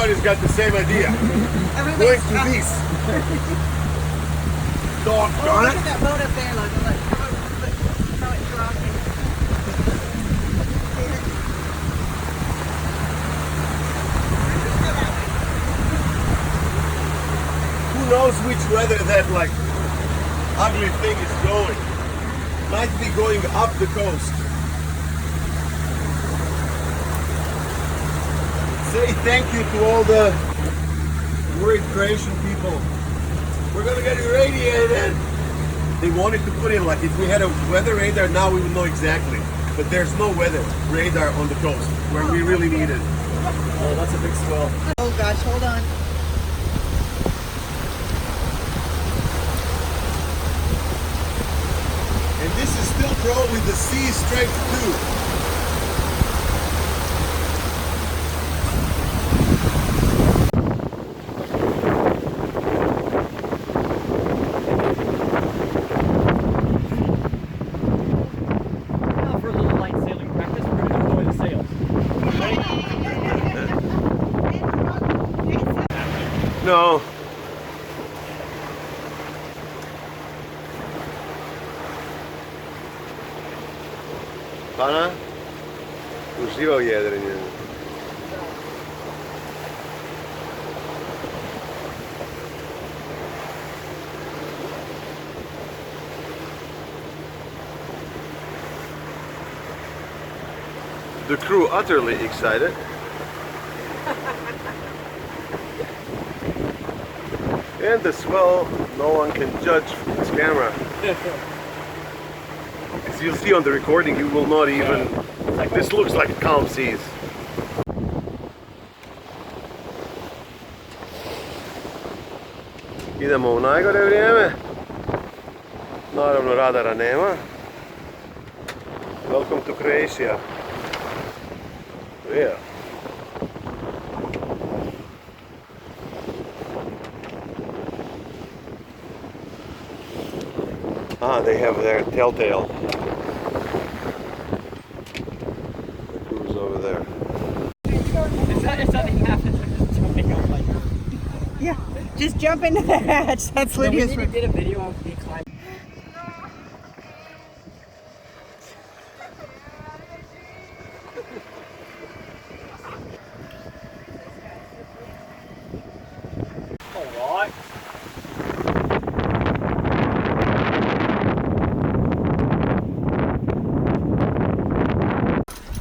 everybody's got the same idea. Going to this. Doggone it. Look at that boat up there, look how it's rocking. Who knows which weather that like ugly thing is going? Might be going up the coast. Say thank you to all the worried Croatian people. We're gonna get irradiated. They wanted to put in like if we had a weather radar now we would know exactly. But there's no weather radar on the coast where we really need it. Oh, that's a big swell. Oh gosh, hold on. And this is still probably the sea strength too. No. Pana? Uživa u jedrenju. The crew utterly excited. And the swell, no one can judge from this camera. As you'll see on the recording, you will not even... This looks like calm seas. Idemo u najgore vrijeme. Naravno radara nema. Welcome to Croatia. Yeah. Ah, they have their telltale. The crew's over there. If something happens, we're just jumping up like... Yeah, just jump into the hatch. That's Lydia's. We did a video of me climbing. Alright.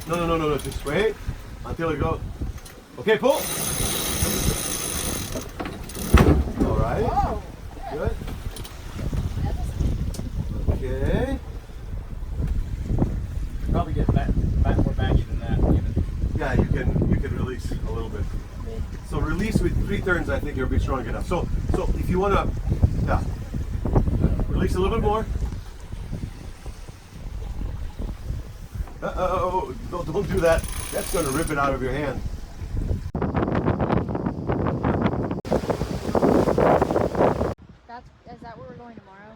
No, just wait until it goes. Okay, pull. All right. Whoa. Good. Okay. Probably get back more baggy than that even. Yeah, you can release a little bit. So release with 3 turns. I think you'll be strong enough. So if you wanna, yeah, release a little bit more. Oh, don't do that. That's going to rip it out of your hand. Is that where we're going tomorrow?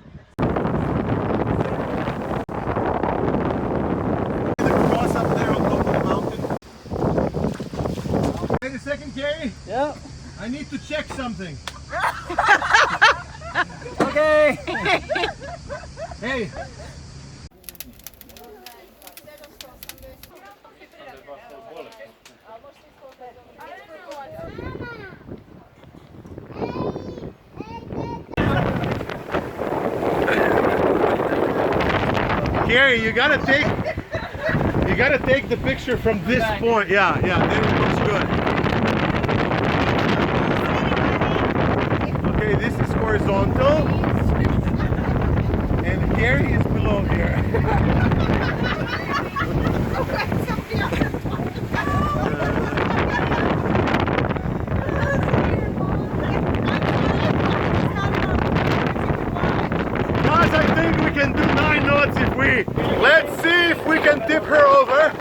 The cross up there on top of the mountain. Wait a second, Gary. Yep. I need to check something. Okay. Hey. Gary, you gotta take the picture from this point. Yeah, then it looks good. Okay, this is horizontal, and Gary is below here. Guys, I think we can do 9 knots if we... Let's see if we can tip her over.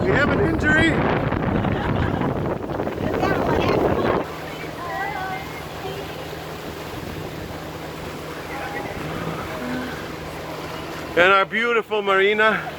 We have an injury. And our beautiful marina.